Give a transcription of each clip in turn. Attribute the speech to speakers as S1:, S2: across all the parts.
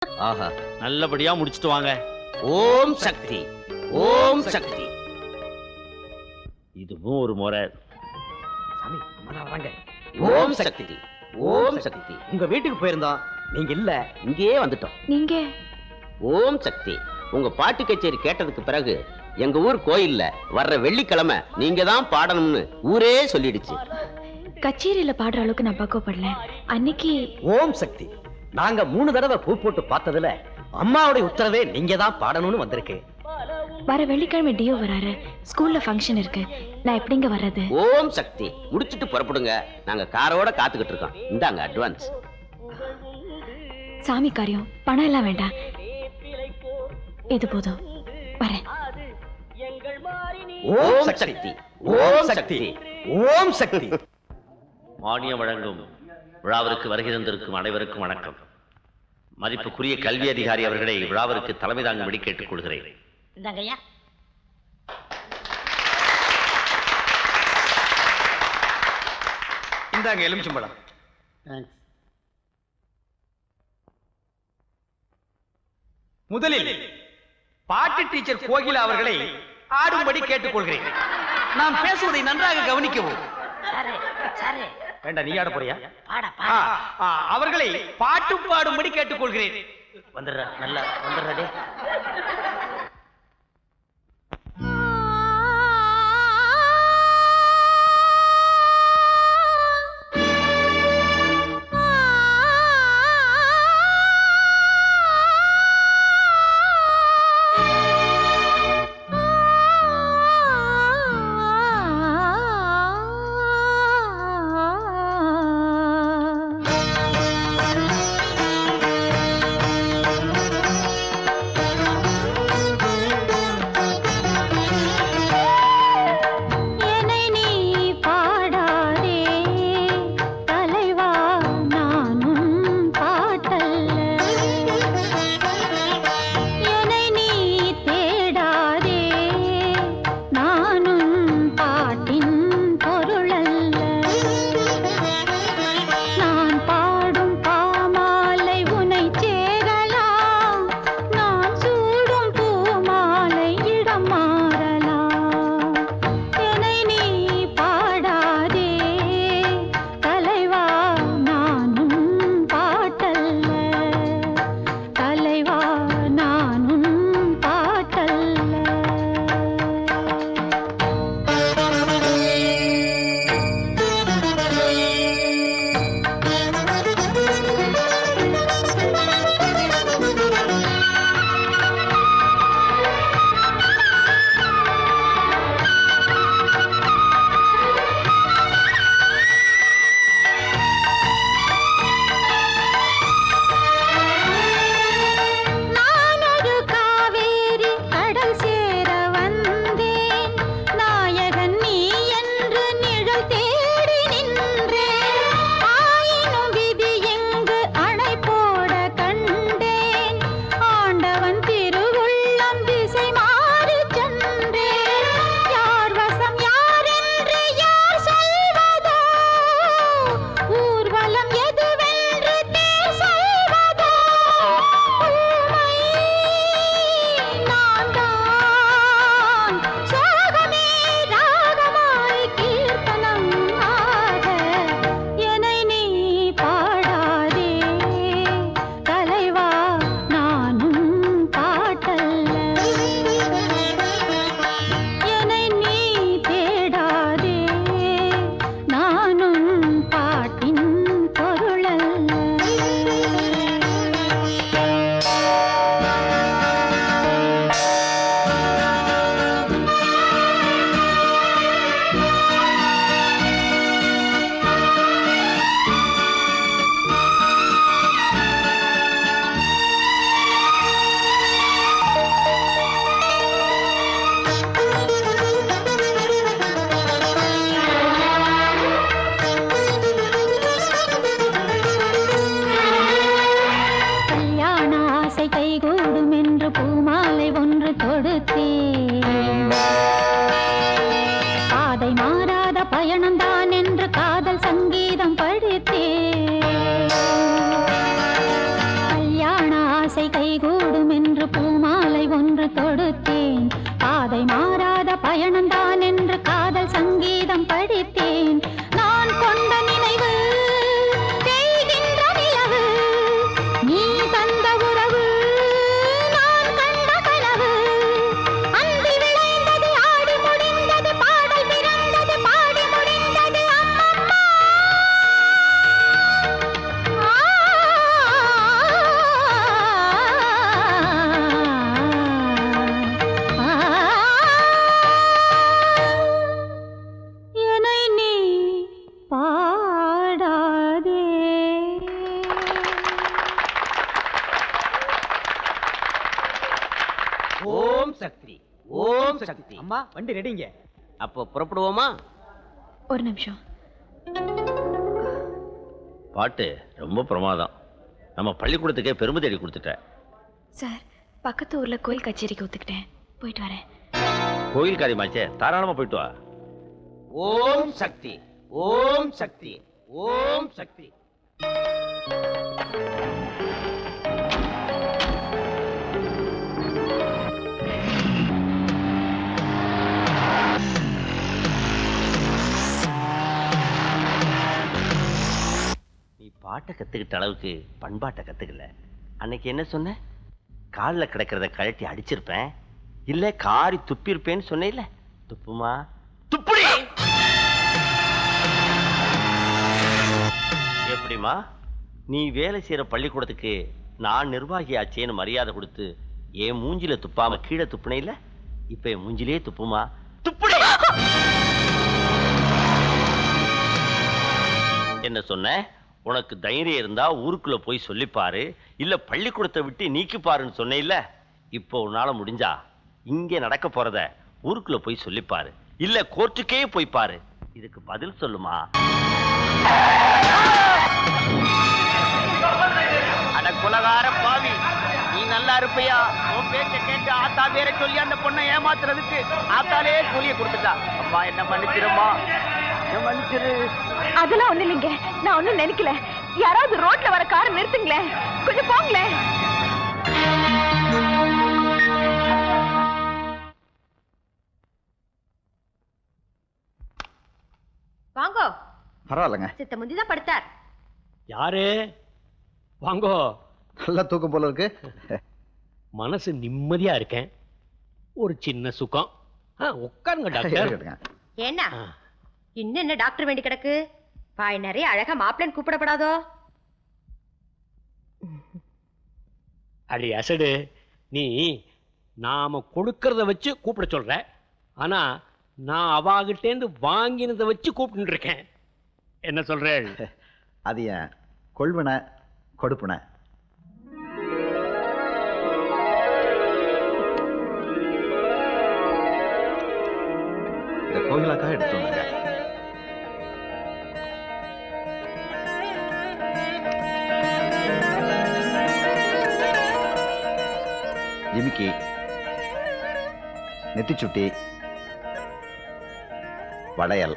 S1: ஆஹா, நல்லபடியா முடிச்சிட்டு வாங்க.
S2: ஓம் சக்தி, ஓம் சக்தி.
S1: இதுவும் ஒரு முறை.
S3: சாமி வராங்க.
S2: ஓம் சக்தி, ஓம் சக்தி.
S3: உங்க வீட்டுக்கு போயிருந்தோம், நீங்க இல்ல.
S2: இங்கேயே வந்துட்டோம்.
S4: நீங்க
S2: ஓம் சக்தி. உங்க பாட்டு கச்சேரி கேட்டதுக்கு பிறகு எங்க ஊர் கோயில்ல வர்ற வெள்ளிக்கிழமை நீங்க தான் பாடணும்னு ஊரே சொல்லிடுச்சு.
S4: கச்சேரியில பாடுற அளவுக்கு நான் பக்குவப்படல. அன்னைக்கு
S3: ஓம் சக்தி. நாங்க 3 தடவை பூ போட்டு பார்த்ததுல அம்மாவுடைய உத்தரவே நீங்க தான் பாடணும்னு வந்திருக்கு.
S4: வர வெள்ளிக்கிழமை டியோ வராரு. ஸ்கூல்ல ஃபங்க்ஷன் இருக்கு. நான் எப்படிங்க வர்றது?
S2: ஓம் சக்தி. முடிச்சிட்டு புறப்படுங்க, நாங்க காரோட காத்துக்கிட்டு இருக்கோம். இந்தாங்க அட்வான்ஸ்.
S4: சாமி காரியம், பணம் எல்லாம் வேண்டாம், இது போதும். வரேன்.
S3: ஓம் சக்தி, ஓம் சக்தி, ஓம் சக்தி.
S1: மானியம் வழங்கும் விழாவிற்கு வருகை தந்திருக்கும் அனைவருக்கும் வணக்கம். மதிப்புக்குரிய கல்வி அதிகாரி அவர்களை விழாவிற்கு தலைமை தாங்கும்படி கேட்டுக் கொள்கிறேன்.
S3: இந்தாங்க எலுமிச்சம்பழம். முதலில் பாட்டு டீச்சர் கோகிலா அவர்களை ஆடும்படி கேட்டுக்கொள்கிறேன். நாம் பேசுவதை நன்றாக கவனிக்கவும். வேண்டாம், நீ ஆட போறியா? அவர்களை பாட்டு பாடும்படி கேட்டுக்கொள்கிறேன். வந்துடுறா, நல்லா வந்துடுறாடே.
S5: ஆசை கைகூடும் என்று பூமாலை ஒன்று தொடுத்தேன். பாதை மாறாத பயணம்தான் என்று காதல் சங்கீதம் படித்தேன். நான் கொண்ட நினைவு தேய்கின்ற நிலவு, நீ தந்த உறவு நான் கண்ட கனவு. அந்தி விளைந்தது, ஆடி முடிந்தது, பாடல் பிறந்தது, பாடி முடிந்தது. அம்மம்மா என்னை நீ பாடாதே.
S3: ஓம் சக்தி, ஓம் சக்தி. அம்மா வண்டி ரெடிங்க.
S2: அப்போ புறப்படுவோமா?
S4: ஒரு நிமிஷம்.
S1: பாட்டு ரொம்ப பிரமாதம். நம்ம பள்ளிக்கூடத்துக்கே பெருமை தேடி கொடுத்துட்ட.
S4: சார், பக்கத்து ஊர்ல கோயில் கச்சேரிக்கு ஒத்துக்கிட்டேன். போயிட்டு வரேன்.
S1: கோயில் காரியமாச்சே, தாராளமா போயிட்டு வா.
S2: ஓம் சக்தி, ஓம் சக்தி, ஓம் சக்தி.
S1: நீ பாட்டை கத்துக்கிட்ட அளவுக்கு பண்பாட்டை கத்துக்கல. அன்னைக்கு என்ன சொன்ன? காலில் கிடக்கிறத கழட்டி அடிச்சிருப்பேன், இல்ல காரி துப்பிருப்பேன்னு சொன்னேன்ல. துப்புமா? துப்புடி. எப்படிமா? நீ வேலை செய்யற பள்ளிக்கூடத்துக்கு நான் நிர்வாகி ஆச்சேன்னு மரியாதை கொடுத்து என் மூஞ்சில துப்பாம கீழே துப்புனே இல்ல, இப்ப என் மூஞ்சிலே துப்புமா? துப்புடி. என்ன சொன்ன? உனக்கு தைரியம் இருந்தா ஊருக்குள்ள போய் சொல்லிப்பாரு, இல்ல பள்ளிக்கூடத்தை விட்டு நீக்கி பாருன்னு சொன்னேன் இல்ல. இப்போ உன்னால முடிஞ்சா இங்க நடக்க போறத ஊருக்குள்ள போய் சொல்லிப்பாரு, இல்ல கோர்ட்டுக்கே போய் பாரு. இதுக்கு பதில் சொல்லுமா?
S2: அட குலகார பாவி, நீ நல்லா இருப்பையா? உன் பேச்ச கேட்டு ஆத்தா வேற சொல்லி அந்த பொண்ணை ஏமாத்துறதுக்கு ஆத்தாலே கூலிய கொடுத்துட்டா. அம்மா என்ன மன்னிச்சிருமா, என்ன மன்னிச்சிரு.
S4: அதெல்லாம் ஒண்ணு இல்லைங்க, நான் ஒண்ணும் நினைக்கல. யாராவது ரோட்ல வர காரை நிறுத்துங்களேன், கொஞ்சம் போங்களேன்.
S6: வாங்கோ.
S7: பரவாயில்லைங்க.
S6: சித்த முந்திதான் படுத்தார்.
S3: யாரு? வாங்கோ.
S7: நல்லா தூக்கம் போல இருக்கு.
S3: மனசு நிம்மதியா இருக்கேன். ஒரு சின்ன சுகம். உட்காருங்க டாக்டர்.
S7: இருக்கட்டுங்க.
S6: ஏன்னா இன்னும் என்ன டாக்டர் வேண்டி கிடக்கு? பாய் நிறைய அழகா மாப்பிள்ளன்னு கூப்பிடப்படாதோ?
S3: அடி அசடு, நீ நாம கொடுக்கறத வச்சு கூப்பிட சொல்ற, ஆனா நான் அவாகிட்டேந்து வாங்கினதை வச்சு கூப்பிட்டு இருக்கேன். என்ன சொல்றேன்?
S7: அது ஏன் கொள்வன கொடுப்பன. இந்த கோயிலாக்காக எடுத்து வந்தாங்க. ஜிமிக்கி, நெத்திச்சுட்டி, வளையல்,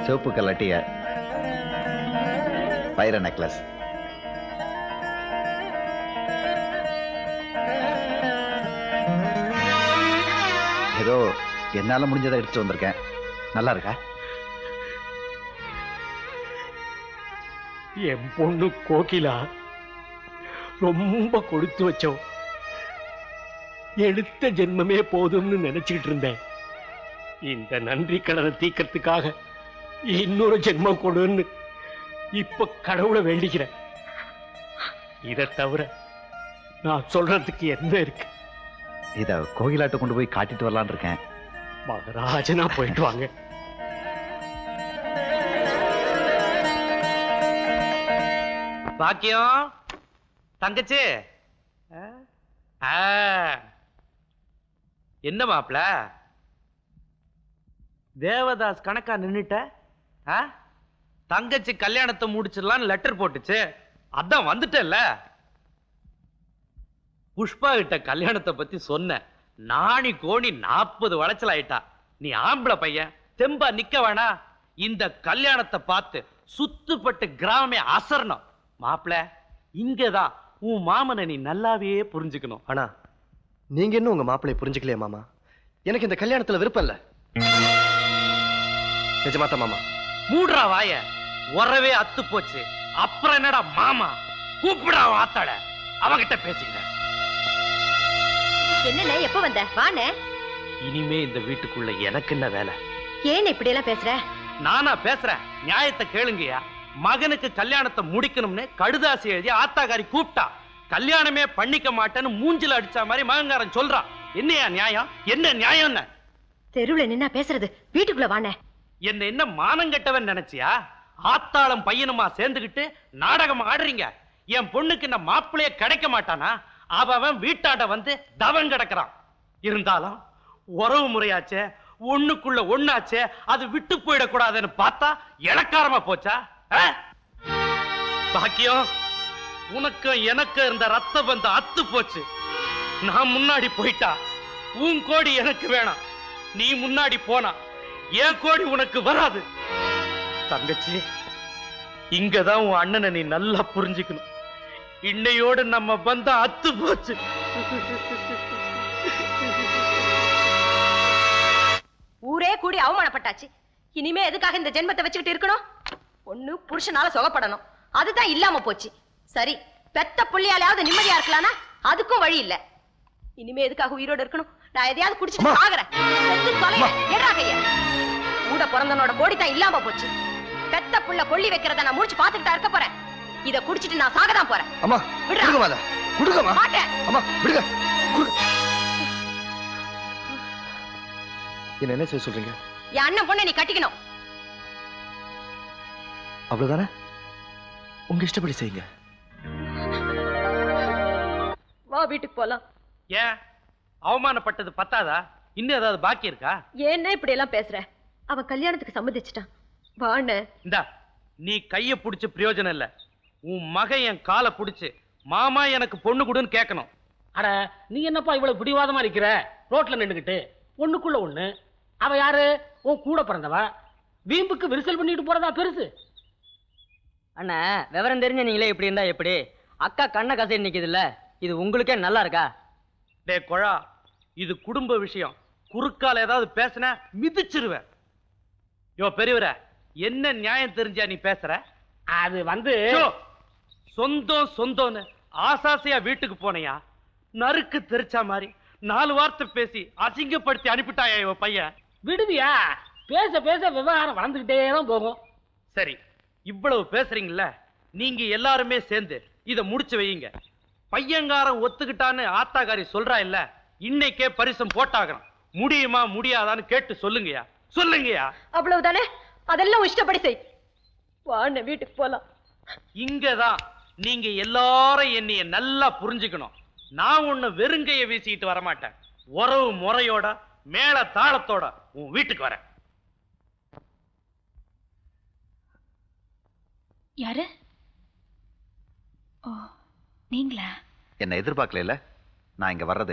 S7: சிவப்பு கல்லட்டிய வைர நெக்லஸ், ஏதோ என்னால முடிஞ்சதை எடுத்துட்டு வந்திருக்கேன். நல்லா இருக்கா?
S3: என் பொண்ணு கோகிலா ரொம்ப கொடுத்து வச்சோம். எடுத்த ஜென்மமே போதும்னு நினைச்சுக்கிட்டு இருந்தேன். இந்த நன்றி கடனை தீக்கிறதுக்காக இன்னொரு ஜென்மம் கொடுன்னு இப்ப கடவுளை வேண்டிக்கிறேன். இதை தவிர நான் சொல்றதுக்கு என்ன இருக்கு?
S7: இத கோயிலாட்ட கொண்டு போய் காட்டிட்டு வரலான்னு இருக்கேன்.
S3: மகராஜனா போயிட்டு வாங்க.
S8: பாக்கியம் தங்கச்சி. என்ன மாப்ள தேவதாஸ் கணக்கா நின்னுட்ட? தங்கச்சி கல்யாணத்தை முடிச்சிடலான்னு லெட்டர் போட்டுச்சு, அதான் வந்துட்டல்ல. புஷ்பா கிட்ட கல்யாணத்தை பத்தி சொன்ன, நாணி கோணி 40 வளைச்சல் ஆயிட்டா. நீ ஆம்பளை பையன், தெம்பா நிக்க வேணா? இந்த கல்யாணத்தை பார்த்து சுத்துப்பட்டு கிராமமே அசரணும். மாப்பிள, இங்கதான் உன் மாமனை நீ நல்லாவே புரிஞ்சுக்கணும்.
S9: ஆனா நீங்க இன்னும் உங்க மாப்பிளைய புரிஞ்சுக்கலையா மாமா? எனக்கு இந்த கல்யாணத்துல விருப்பம் இல்ல. நிஜமாத்தா மாமா?
S8: மூடுறா வாய, உறவே அத்து போச்சு. அப்புறம் என்னடா மாமா? கூப்பிடா வாத்தாட, அவகிட்ட பேசிக்கிறேன்.
S6: என்னண்ணே எப்ப வந்த? வாண்ணே.
S8: இனிமே இந்த வீட்டுக்குள்ள எனக்கு என்ன வேலை?
S6: ஏன் இப்படி எல்லாம் பேசுற?
S8: நானா பேசுறேன்? நியாயத்தை கேளுங்கயா. மகனுக்கு கல்யாணத்தை முடிக்கணும்னு கடுதாசி எழுதி ஆத்தாக்காரி கூப்பிட்டா. கல்யாணமே பண்ணிக்க மாட்டேன்னு மூஞ்சில அடிச்ச மாதிரி மகங்காரன் சொல்றான். என்னையா நியாயம்? என்ன நியாயம்?
S6: தெருவுல நின்னா பேசுறது, வீட்டுக்குள்ள வாண்ணே.
S8: என்ன மானம் கெட்டவன் நினைச்சியா? ஆத்தாளம் பையனுமா சேர்ந்துகிட்டு நாடகம் ஆடுறீங்க. என் பொண்ணுக்கு இந்த மாப்பிளைய கிடைக்க மாட்டானா? அவன் வீட்டாண்ட வந்து தவம் கிடக்குறான். இருந்தாலும் உறவு முறையாச்சே, ஒண்ணுக்குள்ள ஒண்ணாச்சே, அது விட்டு போயிடக்கூடாதுன்னு பார்த்தா இளக்காரமா போச்சா? பாக்கியம், உனக்கும் எனக்கு இருந்த ரத்த பந்தம் அத்து போச்சு. நான் முன்னாடி போயிட்டா உன் கோடி எனக்கு வேணாம். நீ முன்னாடி போனா என் கோடி உனக்கு வராது. தங்கச்சி, இங்கதான் உன் அண்ணனை நீ நல்லா புரிஞ்சுக்கணும். இன்னையோடு நம்ம பந்தம் அத்து போச்சு.
S6: ஊரே கூடி அவமானப்பட்டாச்சு. இனிமே எதுக்காக இந்த ஜென்மத்தை வச்சுக்கிட்டு இருக்கணும்? ஒண்ணு புருஷனால சுகப்படணும், அதுதான் இல்லாம போச்சு. சரி, பெத்த புள்ளியாலையாவது நிம்மதியா இருக்கலாம்னா அதுக்கும் வழி இல்ல. இனிமே எதுக்காக உயிரோடு இருக்கணும்? நான் எதையாவது குடிச்சிட்டு சாகுறேன். கூட பிறந்தனோட கோடி தான் இல்லாம போச்சு. பெத்த புள்ள கொள்ளி வைக்கிறத நான் முடிச்சு பாத்துக்கிட்டா இருக்க போறேன். இத குடிச்சிட்டு நான் சாகதான் போறேன்.
S9: அம்மா விடுங்க மாதா, விடுங்கம்மா.
S6: மாட்டேன்.
S9: அம்மா விடுங்க. என்ன செய்ய சொல்றீங்க?
S6: என் அண்ணன் பொண்ணை நீ கட்டிக்கணும்.
S9: அவ்வளவுதானே? உங்க இஷ்டப்படி செய்யுங்க.
S6: வா, வீட்டுக்கு போலாம்.
S8: ஏன் அவமானப்பட்டது பத்தாதா? இன்னும் ஏதாவது பாக்கி இருக்கா?
S6: ஏன்னா இப்படி எல்லாம் பேசுற? அவன் கல்யாணத்துக்கு சம்மதிச்சிட்டான். வாண்ணே.
S8: இந்தா, நீ கைய புடிச்சு பிரயோஜனம் இல்ல. உன் மகன் என் காலை புடிச்சு மாமா எனக்கு பொண்ணு கொடுன்னு கேட்கணும்.
S10: அட, நீ என்னப்பா இவ்வளவு பிடிவாதமா இருக்கிற? ரோட்ல நின்னுகிட்டு ஒண்ணுக்குள்ள ஒண்ணு. அவ யாரு? உன் கூட பிறந்தவ. வீம்புக்கு விரிசல் பண்ணிட்டு போறதா பெருசு?
S11: அண்ணா, விவரம் தெரிஞ்ச நீங்களே இப்படி இருந்தா எப்படி? அக்கா கண்ணை கசைன்னு நிக்குது இல்ல, இது உங்களுக்கே நல்லா இருக்கா?
S8: டே கொழா, இது குடும்ப விஷயம். குறுக்கால ஏதாவது பேசின மிதிச்சிருவேன். யோ பெரியவர, என்ன நியாயம் தெரிஞ்சா நீ பேசுற?
S10: அது வந்து
S8: சொந்தம் சொந்தம்னு ஆசாசையா வீட்டுக்கு போனையா, நறுக்கு தெரிச்சா மாதிரி 4 வார்த்தை பேசி அசிங்கப்படுத்தி அனுப்பிட்டாயா இவ பையன்.
S10: விடுவியா? பேச பேச விவகாரம் வளர்ந்துகிட்டே தான் போகும்.
S8: சரி, இவ்வளவு பேசுறீங்கல்ல, நீங்க எல்லாருமே சேர்ந்து இத முடிச்சு வையுங்க. பையங்காரன் ஒத்துக்கிட்டான்னு ஆத்தாக்காரி சொல்றா இல்ல, இன்னைக்கே பரிசம் போட்டாகணும். முடியுமா முடியாதான்னு கேட்டு சொல்லுங்கயா, சொல்லுங்கயா.
S6: அவ்வளவுதானே? அதெல்லாம் இஷ்டப்படி செய். வாண்ணே, வீட்டுக்கு போலாம்.
S8: இங்கதான் நீங்க எல்லாரும் என்னைய நல்லா புரிஞ்சுக்கணும். நான் உன்னை வெறுங்கைய வீசிட்டு வரமாட்டேன். உறவு முறையோட மேல தாளத்தோட உன் வீட்டுக்கு வரேன்.
S4: யாரு? ஓ, நீங்களா?
S7: என்ன எதிர்பார்க்கல. நான் இங்க வர்றது